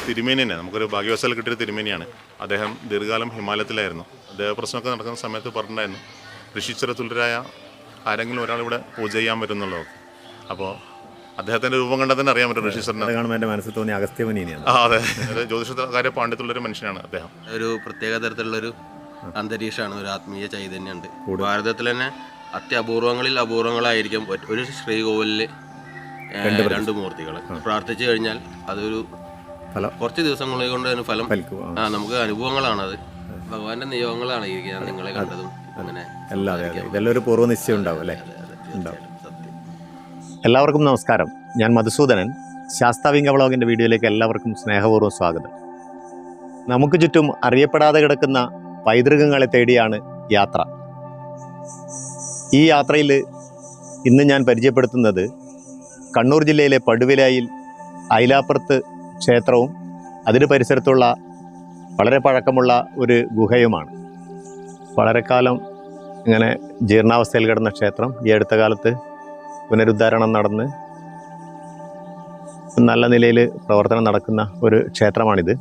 തിരുമേനി തന്നെ നമുക്കൊരു ഭാഗ്യവശാൽ കിട്ടിയൊരു തിരുമേനിയാണ്. അദ്ദേഹം ദീർഘകാലം ഹിമാലയത്തിലായിരുന്നു. ദേഹപ്രശ്നമൊക്കെ നടക്കുന്ന സമയത്ത് പറഞ്ഞിട്ടുണ്ടായിരുന്നു, ഋഷീശ്വരതുല്യരായ ആരെങ്കിലും ഒരാളിവിടെ പൂജ ചെയ്യാൻ പറ്റുന്നുള്ളൂ. അപ്പോൾ അദ്ദേഹത്തിൻ്റെ രൂപം കണ്ടാൽ തന്നെ അറിയാൻ പറ്റും ഋഷീശ്വരനെ. എൻ്റെ മനസ്സിൽ തോന്നിയ അഗസ്ത്യമുനിയാണ്. അതെ, ജ്യോതിഷകാര്യ പാണ്ഡിത്യമുള്ളൊരു മനുഷ്യനാണ് അദ്ദേഹം. ഒരു പ്രത്യേക തരത്തിലുള്ളൊരു അന്തരീക്ഷമാണ്, ഒരു ആത്മീയ ചൈതന്യമുണ്ട്. ഭാരതത്തിൽ തന്നെ അത്യപൂർവങ്ങളിൽ അപൂർവങ്ങളായിരിക്കും ഒരു ശ്രീകോവിലിൽ രണ്ട് മൂർത്തികൾ പ്രാർത്ഥിച്ചു കഴിഞ്ഞാൽ അതൊരു കുറച്ച് ദിവസങ്ങളെ കൊണ്ട് അതിന് ഫലം നമുക്ക് അനുഭവങ്ങളാണത്. ഭഗവാന്റെ നിയോഗങ്ങളാണ് ഞാൻ നിങ്ങളെ കണ്ടതും അങ്ങനെ ഇതെല്ലാം ഒരു പൂർവ്വ നിശ്ചയം ഉണ്ടാവും അല്ലേ? എല്ലാവർക്കും നമസ്കാരം. ഞാൻ മധുസൂദനൻ. ശാസ്താവിംഗ വ്ളോഗിൻ്റെ വീഡിയോയിലേക്ക് എല്ലാവർക്കും സ്നേഹപൂർവ്വം സ്വാഗതം. നമുക്ക് ചുറ്റും അറിയപ്പെടാതെ കിടക്കുന്ന പൈതൃകങ്ങളെ തേടിയാണ് യാത്ര. ഈ യാത്രയിൽ ഇന്ന് ഞാൻ പരിചയപ്പെടുത്തുന്നത് കണ്ണൂർ ജില്ലയിലെ പടുവിലായിൽ ഐലാപ്പുറത്ത് ക്ഷേത്രവും അതിന് പരിസരത്തുള്ള വളരെ പഴക്കമുള്ള ഒരു ഗുഹയുമാണ്. വളരെ കാലം ഇങ്ങനെ ജീർണാവസ്ഥയിൽ കിടന്ന ക്ഷേത്രം ഈ അടുത്ത കാലത്ത് പുനരുദ്ധാരണം നടന്ന് നല്ല നിലയിൽ പ്രവർത്തനം നടക്കുന്ന ഒരു ക്ഷേത്രമാണിത്.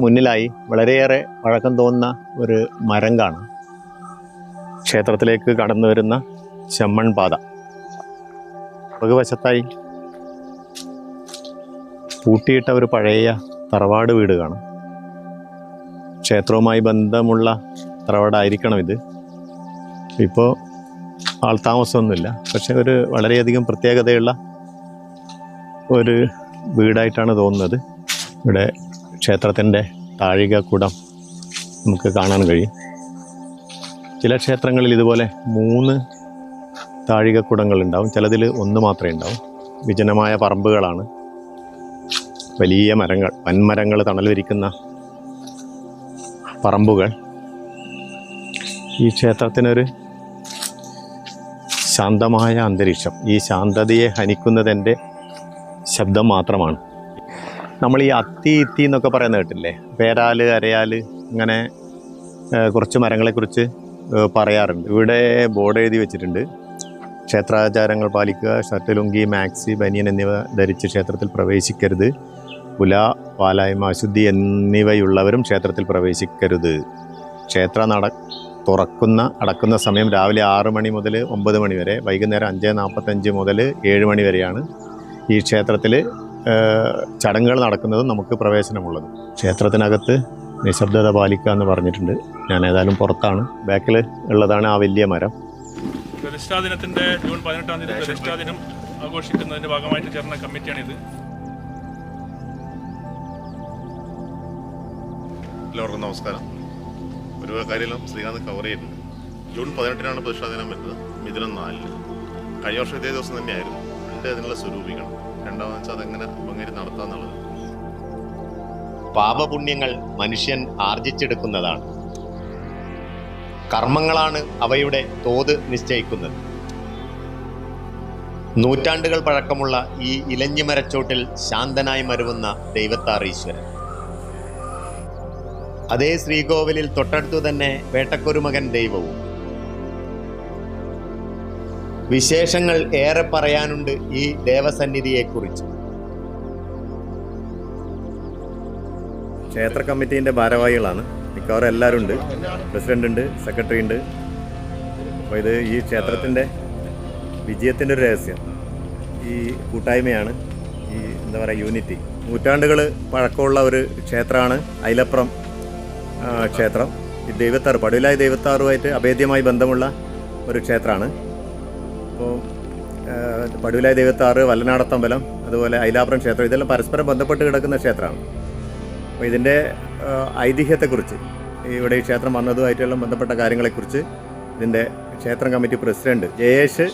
മുന്നിലായി വളരെയേറെ പഴക്കം തോന്നുന്ന ഒരു മരം കാണാം. ക്ഷേത്രത്തിലേക്ക് കടന്നു വരുന്ന ചെമ്മൺ പാത. പുറകുവശത്തായി പൂട്ടിയിട്ട ഒരു പഴയ തറവാട് വീട് കാണാം. ക്ഷേത്രവുമായി ബന്ധമുള്ള തറവാടായിരിക്കണം ഇത്. ഇപ്പോൾ ആൾതാമസമൊന്നുമില്ല, പക്ഷെ ഒരു വളരെയധികം പ്രത്യേകതയുള്ള ഒരു വീടായിട്ടാണ് തോന്നുന്നത്. ഇവിടെ ക്ഷേത്രത്തിൻ്റെ താഴികക്കുടം നമുക്ക് കാണാൻ കഴിയും. ചില ക്ഷേത്രങ്ങളിൽ ഇതുപോലെ 3 താഴികക്കുടങ്ങളുണ്ടാവും, ചിലതിൽ 1 മാത്രമേ ഉണ്ടാവും. വിജനമായ പറമ്പുകളാണ്, വലിയ മരങ്ങൾ, വൻമരങ്ങൾ തണൽ വിരിക്കുന്ന പറമ്പുകൾ. ഈ ക്ഷേത്രത്തിനൊരു ശാന്തമായ അന്തരീക്ഷം. ഈ ശാന്തതയെ ഹനിക്കുന്നതെൻ്റെ ശബ്ദം മാത്രമാണ്. നമ്മൾ ഈ അത്തി ഇത്തി എന്നൊക്കെ പറയുന്നത് കേട്ടില്ലേ? പേരാല്, അരയാല്, ഇങ്ങനെ കുറച്ച് മരങ്ങളെക്കുറിച്ച് പറയാറുണ്ട്. ഇവിടെ ബോർഡ് എഴുതി വെച്ചിട്ടുണ്ട്, ക്ഷേത്രാചാരങ്ങൾ പാലിക്കുക, ഷർട്ട്, ലുങ്കി, മാക്സി, ബനിയൻ എന്നിവ ധരിച്ച് ക്ഷേത്രത്തിൽ പ്രവേശിക്കരുത്. പുല, പാലായ്മ, അശുദ്ധി എന്നിവയുള്ളവരും ക്ഷേത്രത്തിൽ പ്രവേശിക്കരുത്. ക്ഷേത്ര അടക്കുന്ന സമയം രാവിലെ 6 മണി മുതൽ 9 മണി വരെ, വൈകുന്നേരം 5:45 മുതൽ 7 മണി വരെയാണ് ഈ ക്ഷേത്രത്തിൽ ചടങ്ങുകൾ നടക്കുന്നതും നമുക്ക് പ്രവേശനമുള്ളത്. ക്ഷേത്രത്തിനകത്ത് നിശബ്ദത പാലിക്കുക എന്ന് പറഞ്ഞിട്ടുണ്ട്. ഞാൻ ഏതായാലും പുറത്താണ്. ബാക്കിൽ ഉള്ളതാണ് ആ വലിയ മരം. പ്രതിഷ്ഠാ ദിനത്തിൻ്റെ ജൂൺ 18-ാം തീയതി പ്രതിഷ്ഠാ ദിനം ആഘോഷിക്കുന്നതിൻ്റെ ഭാഗമായിട്ട് ചേർന്ന കമ്മിറ്റിയാണിത്. എല്ലാവർക്കും നമസ്കാരം. ഒരു കാര്യം ശ്രീകാന്ത് കവർ ചെയ്തിട്ടുണ്ട്. ജൂൺ 18-നാണ് പ്രതിഷ്ഠാ ദിനം വരുന്നത്, മിഥുനം 4. കഴിഞ്ഞ വർഷം ഇതേ ദിവസം തന്നെയായിരുന്നു. അതിനുള്ള സ്വരൂപിക്കണം. രണ്ടാമെന്ന് വെച്ചാൽ അതെങ്ങനെ ഭംഗി നടത്താന്നുള്ളത്. പാപപുണ്യങ്ങൾ മനുഷ്യൻ ആർജിച്ചെടുക്കുന്നതാണ്. കർമ്മങ്ങളാണ് അവയുടെ തോത് നിശ്ചയിക്കുന്നത്. നൂറ്റാണ്ടുകൾ പഴക്കമുള്ള ഈ ഇലഞ്ഞിമരച്ചോട്ടിൽ ശാന്തനായി മരുവുന്ന ദൈവത്താർ ഈശ്വരൻ. അതേ ശ്രീകോവിലിൽ തൊട്ടടുത്തു തന്നെ വേട്ടക്കൊരുമകൻ ദൈവവും. വിശേഷങ്ങൾ ഏറെ പറയാനുണ്ട് ഈ ദേവസന്നിധിയെക്കുറിച്ച്. ക്ഷേത്ര കമ്മിറ്റീൻ്റെ ഭാരവാഹികളാണ് മിക്കവാറും എല്ലാവരും ഉണ്ട്. പ്രസിഡന്റ് ഉണ്ട്, സെക്രട്ടറി ഉണ്ട്. അപ്പോൾ ഇത് ഈ ക്ഷേത്രത്തിൻ്റെ വിജയത്തിൻ്റെ ഒരു രഹസ്യം ഈ കൂട്ടായ്മയാണ്, ഈ എന്താ പറയുക യൂണിറ്റി. നൂറ്റാണ്ടുകൾ പഴക്കമുള്ള ഒരു ക്ഷേത്രമാണ് ഐലപ്പുറം ക്ഷേത്രം. ഈ ദൈവത്താറ്, പടുവിലായി ദൈവത്താറുമായിട്ട് അഭേദ്യമായി ബന്ധമുള്ള ഒരു ക്ഷേത്രമാണ്. അപ്പോൾ പടുവിലായി ദൈവത്താറ്, വല്ലനാടത്തമ്പലം, അതുപോലെ ഐലാപ്പുറം ക്ഷേത്രം, ഇതെല്ലാം പരസ്പരം ബന്ധപ്പെട്ട് കിടക്കുന്ന ക്ഷേത്രമാണ്. അപ്പോൾ ഇതിൻ്റെ ഐതിഹ്യത്തെക്കുറിച്ച്, ഇവിടെ ഈ ക്ഷേത്രം വന്നതുമായിട്ടെല്ലാം ബന്ധപ്പെട്ട കാര്യങ്ങളെക്കുറിച്ച് ഇതിൻ്റെ ക്ഷേത്രം കമ്മിറ്റി പ്രസിഡന്റ് ജയേഷ്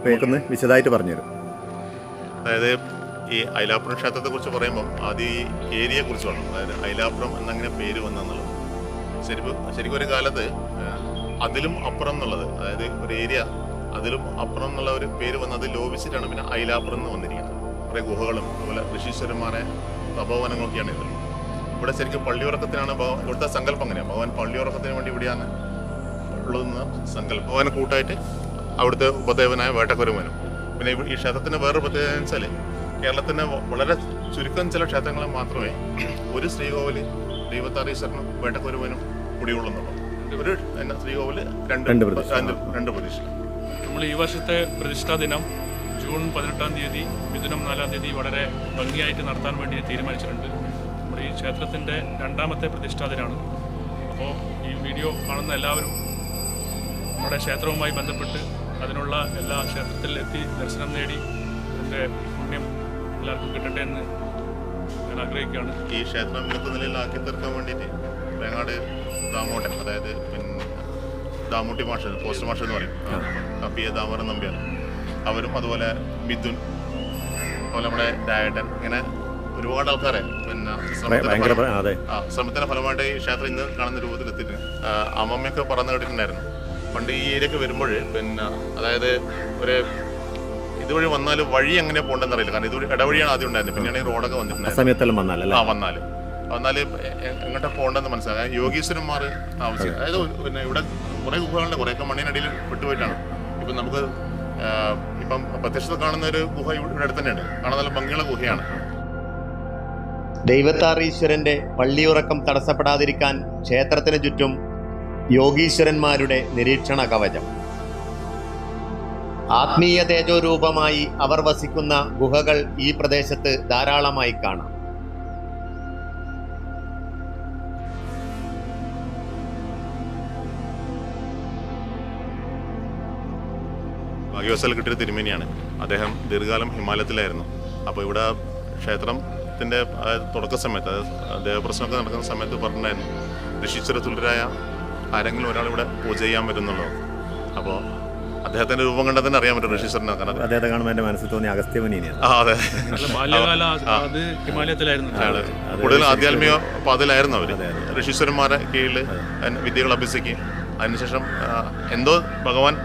പേക്കൊന്ന് വിശദമായിട്ട് പറഞ്ഞുതരും. അതായത് ഈ ഐലാപ്പുറം ക്ഷേത്രത്തെക്കുറിച്ച് പറയുമ്പം ആദ്യം ഈ ഏരിയയെക്കുറിച്ച് വേണം. അതായത് ഐലാപ്പുറം എന്നങ്ങനെ പേര് വന്നെന്നുള്ളത് ശരിക്കും ഒരു കാലത്ത് അതിലും അപ്പുറം എന്നുള്ളത്, അതായത് ഒരു ഏരിയ അതിലും അപ്പുറം എന്നുള്ള ഒരു പേര് വന്നത് ലോപിച്ചിട്ടാണ് പിന്നെ ഐലാപ്പുറം എന്ന് വന്നിരിക്കുന്നത്. കുറേ ഗുഹകളും അതുപോലെ ഋഷീശ്വരന്മാരെ തപോവനങ്ങളൊക്കെയാണ് ഇത്. ഇവിടെ ശരിക്കും പള്ളിയുറക്കത്തിനാണ് ഇവിടുത്തെ സങ്കല്പം. അങ്ങനെയാണ് ഭഗവാൻ പള്ളിയുറക്കത്തിന് വേണ്ടി ഇവിടെയാണ് ഉള്ളതെന്ന് സങ്കല്പം. ഭഗവാൻ കൂട്ടായിട്ട് അവിടുത്തെ ഉപദേവനായ വേട്ടക്കൊരുമനും. പിന്നെ ഈ ക്ഷേത്രത്തിന് വേറൊരു പ്രത്യേകത എന്ന് വെച്ചാൽ കേരളത്തിന് വളരെ ചുരുക്കം ചില ക്ഷേത്രങ്ങളിൽ മാത്രമേ ഒരു ശ്രീകോവില് ദൈവത്താരീശ്വരനും വേട്ടക്കുരുവനും കുടികൊള്ളുന്നുള്ളൂ. ഒരു ശ്രീകോവില് രണ്ട് പ്രതിഷ്ഠ. നമ്മൾ ഈ വർഷത്തെ പ്രതിഷ്ഠാ ദിനം ജൂൺ 18-ാം തീയതി മിഥുനം 4-ാം തീയതി വളരെ ഭംഗിയായിട്ട് നടത്താൻ വേണ്ടി തീരുമാനിച്ചിട്ടുണ്ട്. നമ്മുടെ ഈ ക്ഷേത്രത്തിൻ്റെ 2ാമത്തെ പ്രതിഷ്ഠാ ദിനമാണ്. അപ്പോൾ ഈ വീഡിയോ കാണുന്ന എല്ലാവരും നമ്മുടെ ക്ഷേത്രവുമായി ബന്ധപ്പെട്ട് അതിനുള്ള എല്ലാ ക്ഷേത്രത്തിൽ എത്തി ദർശനം നേടി അതിൻ്റെ പുണ്യം എല്ലാവർക്കും കിട്ടട്ടെ എന്ന് ഞാൻ ആഗ്രഹിക്കുകയാണ്. ഈ ക്ഷേത്രം ഇന്നത്തെ നിലയിലാക്കി തീർക്കാൻ വേണ്ടിയിട്ട് വേങ്ങാട് ദാമോട്ടൻ, അതായത് പിന്നെ ദാമൂട്ടി മാഷ്, പോസ്റ്റ് മാഷ് എന്ന് പറയും, പി എ ദാമോദരൻ നമ്പ്യാർ, അവരും അതുപോലെ മിഥുൻ, അതുപോലെ നമ്മുടെ ഡയഡൻ, ഇങ്ങനെ ഒരുപാട് ആൾക്കാരെ പിന്നെ ശ്രമത്തിന്റെ ഫലമായിട്ട് ഈ ക്ഷേത്രം ഇന്ന് കാണുന്ന രൂപത്തിൽ എത്തിയിട്ടുണ്ട്. അമ്മമ്മയൊക്കെ പറഞ്ഞു കേട്ടിട്ടുണ്ടായിരുന്നു പണ്ട് ഈ ഏരിയക്ക് വരുമ്പോൾ, പിന്നെ അതായത് ഒരു ഇതുവഴി വന്നാൽ വഴി എങ്ങനെ പോകണ്ടെന്ന് അറിയില്ല. കാരണം ഇതുവഴി ഇടവഴിയാണ് ആദ്യം ഉണ്ടായിരുന്നത്, പിന്നെയാണ് ഈ റോഡൊക്കെ വന്നിട്ടുണ്ടായിരുന്നു. വന്നാൽ എങ്ങോട്ടാ പോകണ്ടെന്ന് മനസ്സിലാക്കാം. യോഗീശ്വരന്മാർ ആവശ്യം, അതായത് പിന്നെ ഇവിടെ കുറേ ഗുഹകളുണ്ട്, കുറേയൊക്കെ മണ്ണിനടിയിൽ വിട്ടുപോയിട്ടാണ്. ഇപ്പം നമുക്ക് ഇപ്പം പ്രത്യക്ഷത്തിൽ കാണുന്ന ഒരു ഗുഹ ഇവിടെ അടുത്ത് തന്നെയുണ്ട്, കാണാൻ നല്ല ഭംഗിയുള്ള ഗുഹയാണ്. ദൈവത്താറീശ്വരന്റെ പള്ളിയുറക്കം തടസ്സപ്പെടാതിരിക്കാൻ ക്ഷേത്രത്തിന് ചുറ്റും യോഗീശ്വരന്മാരുടെ നിരീക്ഷണ കവചം. ആത്മീയ തേജോരൂപമായി അവർ വസിക്കുന്ന ഗുഹകൾ ഈ പ്രദേശത്ത് ധാരാളമായി കാണാം. ഭാഗ്യവശാൽ കിട്ടിയൊരു തിരുമേനിയാണ്. അദ്ദേഹം ദീർഘകാലം ഹിമാലയത്തിലായിരുന്നു. അപ്പോൾ ഇവിടെ ക്ഷേത്രത്തിൻ്റെ തുടക്ക സമയത്ത്, അതായത് ദേവപ്രശ്നമൊക്കെ നടക്കുന്ന സമയത്ത് പറഞ്ഞിട്ടുണ്ടായിരുന്നു, ഋഷീശ്വരതുല്യരായ ആരെങ്കിലും ഒരാൾ ഇവിടെ പൂജ ചെയ്യാൻ വരുന്നുള്ളത്. അപ്പോൾ അദ്ദേഹത്തിന്റെ രൂപം കണ്ടാൽ തന്നെ അറിയാൻ പറ്റും ഋഷീശ്വരനെ. അദ്ദേഹത്തെ കാണുമ്പോൾ എൻ്റെ മനസ്സിൽ തോന്നിയ അഗസ്ത്യമുനിയാണ്. അതെ, ഹിമാലയത്തിലായിരുന്നു. കൂടുതൽ ആധ്യാത്മിക പാതയിലായിരുന്നു അവർ. ഋഷീശ്വരന്മാരെ കീഴിൽ വിദ്യകൾ അഭ്യസിക്കുകയും അതിനുശേഷം എന്തോ ഭഗവാൻ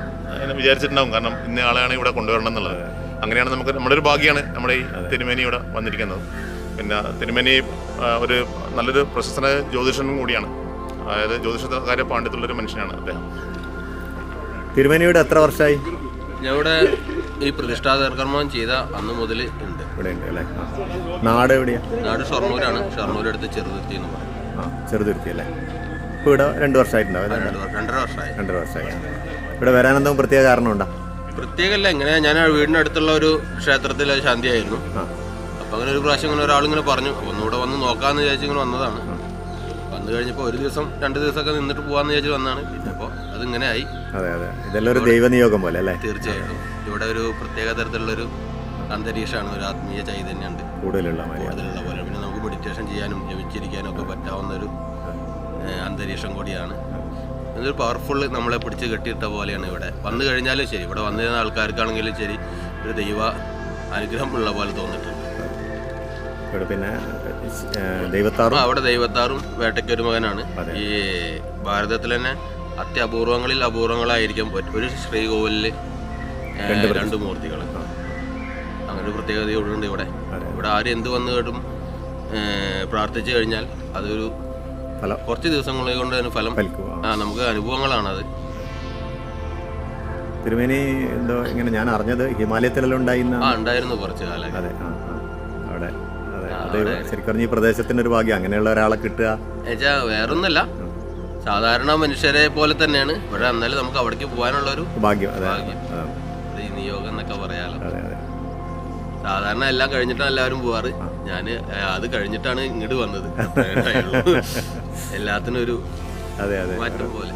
വിചാരിച്ചിട്ടുണ്ടാവും, കാരണം ഇന്ന ആളെയാണ് ഇവിടെ കൊണ്ടുവരണം എന്നുള്ളത്. അങ്ങനെയാണ് നമുക്ക് നമ്മുടെ ഒരു ഭാഗ്യമാണ് നമ്മുടെ ഈ തിരുമേനി ഇവിടെ വന്നിരിക്കുന്നത്. പിന്നെ തിരുമേനി ഒരു നല്ലൊരു പ്രശസ്തനായ ജ്യോതിഷനും കൂടിയാണ്, അതായത് ജ്യോതിഷകാര്യ പാണ്ഡിത്യമുള്ളൊരു മനുഷ്യനാണ് അദ്ദേഹം. തിരുമേനിയുടെ എത്ര വർഷമായി ഇവിടെ ഈ പ്രതിഷ്ഠാകർമ്മം ചെയ്ത അന്ന് മുതൽ ഉണ്ട്? ഇവിടെ ഉണ്ട് അല്ലേ? നാട് എവിടെയാണ്? നാട് ഷൊർണൂരാണ്. ഷൊർണൂരടുത്ത് ചെറുതുരുത്തി എന്ന് പറയും. ചെറുതുരുത്തി അല്ലേ? ഇപ്പോൾ ഇവിടെ 2 വർഷമായിട്ടുണ്ടാവും. 2.5 വർഷമായി. ഇവിടെ വരാനെന്തെങ്കിലും പ്രത്യേക കാരണമുണ്ടോ? പ്രത്യേകമല്ല, ഇങ്ങനെ ഞാൻ വീടിനടുത്തുള്ള ഒരു ക്ഷേത്രത്തിൽ ശാന്തിയായിരുന്നു. അപ്പോൾ അങ്ങനെ ഒരു പ്രാവശ്യം ഇങ്ങനെ ഒരാളിങ്ങനെ പറഞ്ഞു, ഒന്നുകൂടെ വന്ന് നോക്കാമെന്ന് വിചാരിച്ച് ഇങ്ങനെ വന്നതാണ്. വന്നു കഴിഞ്ഞപ്പോൾ 1 ദിവസം 2 ദിവസമൊക്കെ നിന്നിട്ട് പോകാമെന്ന് വിചാരിച്ച് വന്നതാണ്. പിന്നെ അപ്പോൾ അതിങ്ങനെ ആയി. അതെ അതെ, ഇതെല്ലാം ഒരു ദൈവനിയോഗം പോലെ അല്ലേ? തീർച്ചയായിട്ടും. ഇവിടെ ഒരു പ്രത്യേക തരത്തിലുള്ളൊരു അന്തരീക്ഷമാണ്, ഒരു ആത്മീയ ചൈതന്യമുണ്ട് കൂടുതലുള്ള പോലെ. പിന്നെ നമുക്ക് മെഡിറ്റേഷൻ ചെയ്യാനും ജപിച്ചിരിക്കാനും ഒക്കെ പറ്റാവുന്നൊരു അന്തരീക്ഷം കൂടിയാണ്. ഇതൊരു പവർഫുൾ നമ്മളെ പിടിച്ച് കെട്ടിയിട്ട പോലെയാണ്. ഇവിടെ വന്നു കഴിഞ്ഞാലും ശരി, ഇവിടെ വന്നിരുന്ന ആൾക്കാർക്കാണെങ്കിലും ശരി, ഒരു ദൈവ അനുഗ്രഹം ഉള്ള പോലെ തോന്നിയിട്ടുണ്ട്. പിന്നെ ദൈവത്താറും, അവിടെ ദൈവത്താറും വേട്ടയ്ക്കൊരു മകനാണ്. ഈ ഭാരതത്തിൽ തന്നെ അത്യപൂർവങ്ങളിൽ അപൂർവങ്ങളായിരിക്കും ഒരു ശ്രീകോവിലിൽ 2 മൂർത്തികൾ. അങ്ങനെ ഒരു പ്രത്യേകതയോടുണ്ട് ഇവിടെ. ഇവിടെ ആരും എന്ത് വന്നു കേട്ടും പ്രാർത്ഥിച്ചു കഴിഞ്ഞാൽ അതൊരു കുറച്ച് ദിവസങ്ങളെ കൊണ്ട് അതിന് ഫലം നമുക്ക് അനുഭവങ്ങളാണത്. തിരുമേനി എന്തോ ഇങ്ങനെ ഞാൻ അറിഞ്ഞത് ഹിമാലയത്തിലെല്ലാം ഉണ്ടായിരുന്നു കുറച്ച് കാലം. അതെ, അവിടെ ശരിക്കും ഈ പ്രദേശത്തിന്റെ ഒരു ഭാഗ്യം, അങ്ങനെയുള്ള ഒരാളെ കിട്ടുക വേറൊന്നുമല്ല, സാധാരണ മനുഷ്യരെ പോലെ തന്നെയാണ്. ഇവിടെ എന്നാലും നമുക്ക് അവിടേക്ക് പോകാനുള്ള ഒരു ഭാഗ്യം, ഈ നിയോഗം എന്നൊക്കെ പറയാലോ. സാധാരണ എല്ലാം കഴിഞ്ഞിട്ടാണ് എല്ലാവരും പോവാറ്. ഞാൻ അത് കഴിഞ്ഞിട്ടാണ് ഇങ്ങോട്ട് വന്നത്. എല്ലാത്തിനും ഒരു മാറ്റം പോലെ.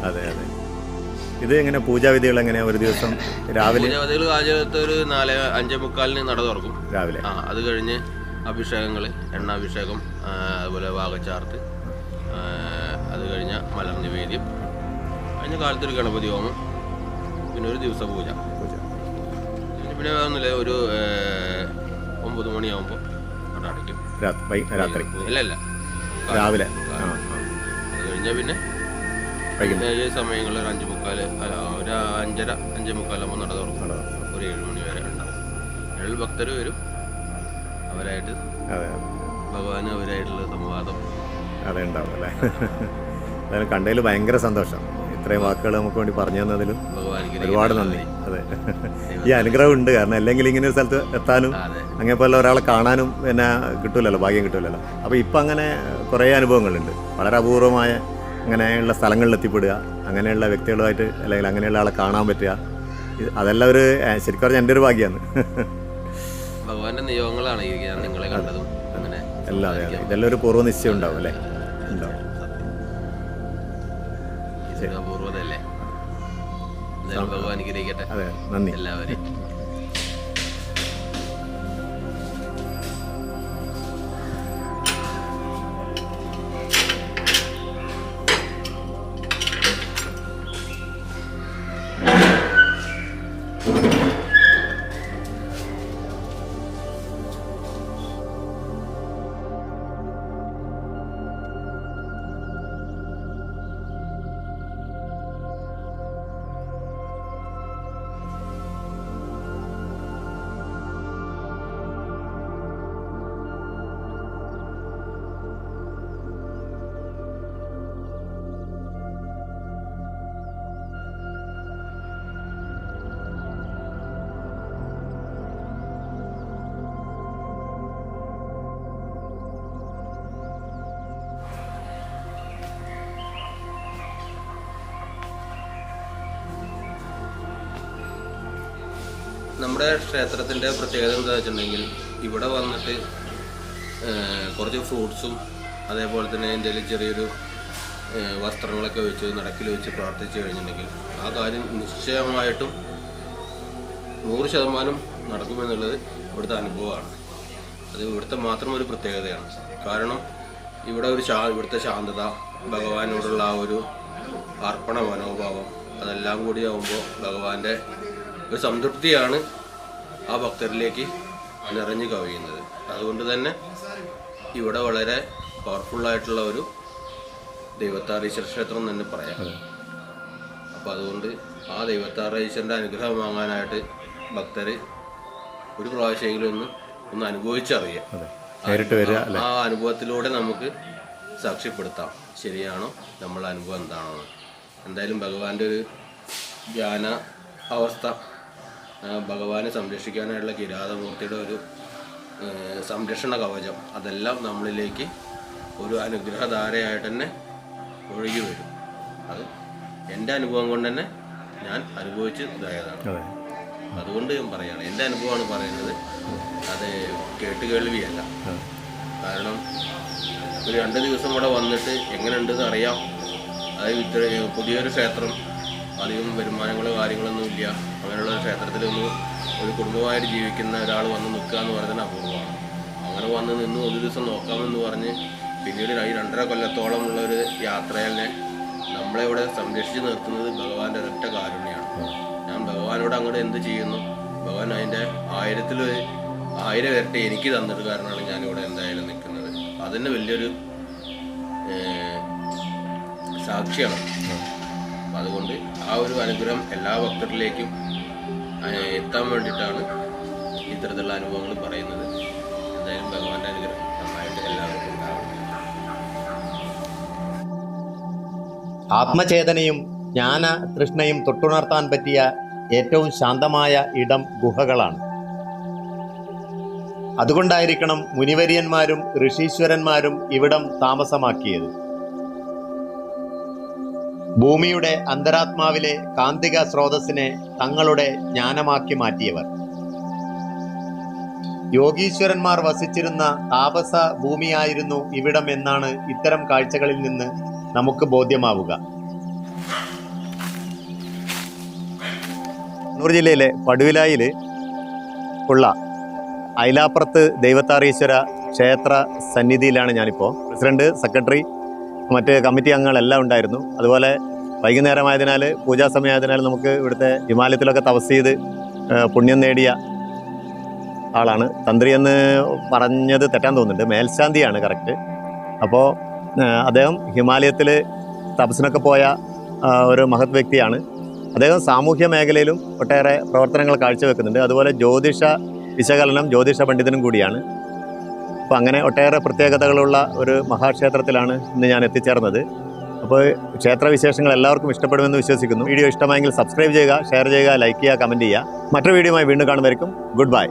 ഇത് എങ്ങനെ പൂജാവിധികൾ എങ്ങനെയാ? ഒരു ദിവസം രാവിലെ പൂജാവിധികൾ കാലത്ത് ഒരു 4:45 നട തുറക്കും രാവിലെ. അത് കഴിഞ്ഞ് അഭിഷേകങ്ങൾ, എണ്ണാഭിഷേകം, അതുപോലെ വാകച്ചാർത്ത്, അത് കഴിഞ്ഞ മലർ നിവേദ്യം, കഴിഞ്ഞ കാലത്തൊരു ഗണപതി ഹോമം, പിന്നെ ഒരു ദിവസ പൂജ. പിന്നെ ഒന്നുമില്ല, ഒരു 9 മണിയാകുമ്പോൾ അടയ്ക്കും. രാത്രി ഇല്ല രാവിലെ. അത് കഴിഞ്ഞാൽ പിന്നെ സമയങ്ങളിൽ ഒരു 5:45, ഒരു 5:30, 5:45 ആകുമ്പോൾ നട തുറക്കും. ഒരു 7 മണി വരെ ഉണ്ടാവും. 7 ഭക്തർ വരും, അവരായിട്ട് ഭഗവാനും അവരായിട്ടുള്ള സംവാദം അതെ ഉണ്ടാവും അല്ലേ? അതായത് കണ്ടതിൽ ഭയങ്കര സന്തോഷം. ഇത്ര ഇത്രയും വാക്കുകൾ നമുക്ക് വേണ്ടി പറഞ്ഞു തന്നതിലും ഭഗവാനിക്ക് ഒരുപാട് നന്ദി. അതെ, ഈ അനുഗ്രഹം ഉണ്ട്. കാരണം അല്ലെങ്കിൽ ഇങ്ങനെ ഒരു സ്ഥലത്ത് എത്താനും അതെ. അങ്ങനെ പോലെ ഒരാളെ കാണാനും പിന്നെ കിട്ടൂലല്ലോ, ഭാഗ്യം കിട്ടൂലല്ലോ. അപ്പോൾ ഇപ്പം അങ്ങനെ കുറേ അനുഭവങ്ങളുണ്ട്. വളരെ അപൂർവമായ അങ്ങനെയുള്ള സ്ഥലങ്ങളിൽ എത്തിപ്പെടുക, അങ്ങനെയുള്ള വ്യക്തികളുമായിട്ട് അല്ലെങ്കിൽ അങ്ങനെയുള്ള ആളെ കാണാൻ പറ്റുക, അതെല്ലാം ഒരു ശരിക്കും പറഞ്ഞാൽ എൻ്റെ ഒരു ഭാഗ്യമാണ്. ഭഗവാന്റെ നിയോഗങ്ങളാണ് ഈ ഞാൻ നിങ്ങളെ കണ്ടതും അങ്ങനെ എല്ലാം അതെ അതെ, ഇതെല്ലാം ഒരു പൂർവ്വ നിശ്ചയം ഉണ്ടാവും അല്ലേ? ഉണ്ടാവും. ഇതൊരു അപൂർവതല്ലേ. എന്തായാലും ഭഗവാൻ അനുഗ്രഹിക്കട്ടെ അതെ, നന്ദി. എല്ലാവരെയും. നമ്മുടെ ക്ഷേത്രത്തിൻ്റെ പ്രത്യേകത എന്താ വെച്ചിട്ടുണ്ടെങ്കിൽ ഇവിടെ വന്നിട്ട് കുറച്ച് ഫ്രൂട്ട്സും അതേപോലെ തന്നെ എന്തെങ്കിലും ചെറിയൊരു വസ്ത്രങ്ങളൊക്കെ വെച്ച് നടക്കിൽ വെച്ച് പ്രാർത്ഥിച്ചു കഴിഞ്ഞിട്ടുണ്ടെങ്കിൽ ആ കാര്യം നിശ്ചയമായിട്ടും 100% നടക്കുമെന്നുള്ളത് ഇവിടുത്തെ അനുഭവമാണ്. അത് ഇവിടുത്തെ മാത്രം ഒരു പ്രത്യേകതയാണ്. കാരണം ഇവിടെ ഇവിടുത്തെ ശാന്തത, ഭഗവാനോടുള്ള ആ ഒരു അർപ്പണ മനോഭാവം, അതെല്ലാം കൂടി ആകുമ്പോൾ ഭഗവാന്റെ ഒരു സംതൃപ്തിയാണ് ആ ഭക്തരിലേക്ക് നിറഞ്ഞു കവിയുന്നത്. അതുകൊണ്ട് തന്നെ ഇവിടെ വളരെ പവർഫുള്ളായിട്ടുള്ള ഒരു ദൈവത്താറീശ്വര ക്ഷേത്രം തന്നെ പറയാം. അപ്പോൾ അതുകൊണ്ട് ആ ദൈവത്താറീശ്വരൻ്റെ അനുഗ്രഹം വാങ്ങാനായിട്ട് ഭക്തർ ഒരു പ്രാവശ്യമെങ്കിലും ഒന്ന് അനുഭവിച്ചറിയാം. നേരിട്ട് വരിക. ആ അനുഭവത്തിലൂടെ നമുക്ക് സാക്ഷ്യപ്പെടുത്താം ശരിയാണോ നമ്മളുടെ അനുഭവം എന്താണോ. എന്തായാലും ഭഗവാന്റെ ഒരു ധ്യാന അവസ്ഥ, ഭഗവാനെ സംരക്ഷിക്കാനായിട്ടുള്ള കിരാതമൂർത്തിയുടെ ഒരു സംരക്ഷണ കവചം, അതെല്ലാം നമ്മളിലേക്ക് ഒരു അനുഗ്രഹധാരയായിട്ട് തന്നെ ഒഴുകി വരും. അത് എൻ്റെ അനുഭവം കൊണ്ട് തന്നെ ഞാൻ അനുഭവിച്ച് ഇതായതാണ്. അതുകൊണ്ട് ഞാൻ പറയുകയാണ്, എൻ്റെ അനുഭവമാണ് പറയുന്നത്, അത് കേട്ടുകേൾവിയല്ല. കാരണം ഒരു 2 ദിവസം കൂടെ വന്നിട്ട് എങ്ങനെയുണ്ടെന്ന് അറിയാം. അതായത് ഇത്ര പുതിയൊരു ക്ഷേത്രം, അധികം വരുമാനങ്ങളോ കാര്യങ്ങളൊന്നും ഇല്ല, അങ്ങനെയുള്ള ഒരു ക്ഷേത്രത്തിലൊന്ന് ഒരു കുടുംബമായിട്ട് ജീവിക്കുന്ന ഒരാൾ വന്ന് നിൽക്കുക എന്ന് പറയുന്നത് അപൂർവമാണ്. അങ്ങനെ വന്ന് നിന്ന് ഒരു ദിവസം നോക്കാമെന്ന് പറഞ്ഞ് പിന്നീട് 2.5 കൊല്ലത്തോളം ഉള്ള ഒരു യാത്രയെ നമ്മളെ ഇവിടെ സംരക്ഷിച്ച് നിർത്തുന്നത് ഭഗവാന്റെ ഒരൊറ്റ കാരുണ്യമാണ്. ഞാൻ ഭഗവാനോട് അങ്ങോട്ട് എന്ത് ചെയ്യുന്നു, ഭഗവാൻ അതിൻ്റെ 1000 ഇരട്ടി എനിക്ക് തന്നിട്ട് കാരണമാണ് ഞാനിവിടെ എന്തായാലും നിൽക്കുന്നത്. അതിന് വലിയൊരു സാക്ഷിയാണ്. അതുകൊണ്ട് ആ ഒരു അനുഗ്രഹം എല്ലാ ഭക്തരിലേക്കും എത്താൻ വേണ്ടിയിട്ടാണ് ഇത്തരത്തിലുള്ള അനുഭവങ്ങൾ പറയുന്നത്. എന്തായാലും ഭഗവാന്റെ അനുഗ്രഹം നന്നായിട്ട് എല്ലാവർക്കും ഉണ്ടാവണം. ആത്മചേതനയും ജ്ഞാന തൃഷ്ണയും തൊട്ടുണർത്താൻ പറ്റിയ ഏറ്റവും ശാന്തമായ ഇടം ഗുഹകളാണ്. അതുകൊണ്ടായിരിക്കണം മുനിവര്യന്മാരും ഋഷീശ്വരന്മാരും ഇവിടം താമസമാക്കിയത്. ഭൂമിയുടെ അന്തരാത്മാവിലെ കാന്തിക സ്രോതസ്സിനെ തങ്ങളുടെ ജ്ഞാനമാക്കി മാറ്റിയവർ. യോഗീശ്വരന്മാർ വസിച്ചിരുന്ന താപസ ഭൂമിയായിരുന്നു ഇവിടം എന്നാണ് ഇത്തരം കാഴ്ചകളിൽ നിന്ന് നമുക്ക് ബോധ്യമാവുക. കണ്ണൂർ ജില്ലയിലെ പടുവിലായിൽ ഉള്ള ഐലാപ്പുറത്ത് ദൈവത്താറീശ്വര ക്ഷേത്ര സന്നിധിയിലാണ് ഞാനിപ്പോൾ. പ്രസിഡന്റ്, സെക്രട്ടറി, മറ്റ് കമ്മിറ്റി അംഗങ്ങളെല്ലാം ഉണ്ടായിരുന്നു. അതുപോലെ വൈകുന്നേരമായതിനാൽ, പൂജാ സമയമായതിനാൽ നമുക്ക് ഇവിടുത്തെ ഹിമാലയത്തിലൊക്കെ തപസ് ചെയ്ത് പുണ്യം നേടിയ ആളാണ്. തന്ത്രി എന്ന് പറഞ്ഞത് തെറ്റാൻ തോന്നുന്നുണ്ട്, മേൽശാന്തിയാണ് കറക്റ്റ്. അപ്പോൾ അദ്ദേഹം ഹിമാലയത്തിൽ തപസ്സിനൊക്കെ പോയ ഒരു മഹത് വ്യക്തിയാണ്. അദ്ദേഹം സാമൂഹ്യ മേഖലയിലും ഒട്ടേറെ പ്രവർത്തനങ്ങൾ കാഴ്ചവെക്കുന്നുണ്ട്. അതുപോലെ ജ്യോതിഷ വിശകലനം, ജ്യോതിഷ പണ്ഡിതനും കൂടിയാണ്. അപ്പോൾ അങ്ങനെ ഒട്ടേറെ പ്രത്യേകതകളുള്ള ഒരു മഹാക്ഷേത്രത്തിലാണ് ഇന്ന് ഞാൻ എത്തിച്ചേർന്നത്. അപ്പോൾ ക്ഷേത്രവിശേഷങ്ങൾ എല്ലാവർക്കും ഇഷ്ടപ്പെടുമെന്ന് വിശ്വസിക്കുന്നു. വീഡിയോ ഇഷ്ടമായെങ്കിൽ സബ്സ്ക്രൈബ് ചെയ്യുക, ഷെയർ ചെയ്യുക, ലൈക്ക് ചെയ്യുക, കമൻറ്റ് ചെയ്യുക. മറ്റൊരു വീഡിയോയുമായി വീണ്ടും കാണുമായിരിക്കും. Good bye.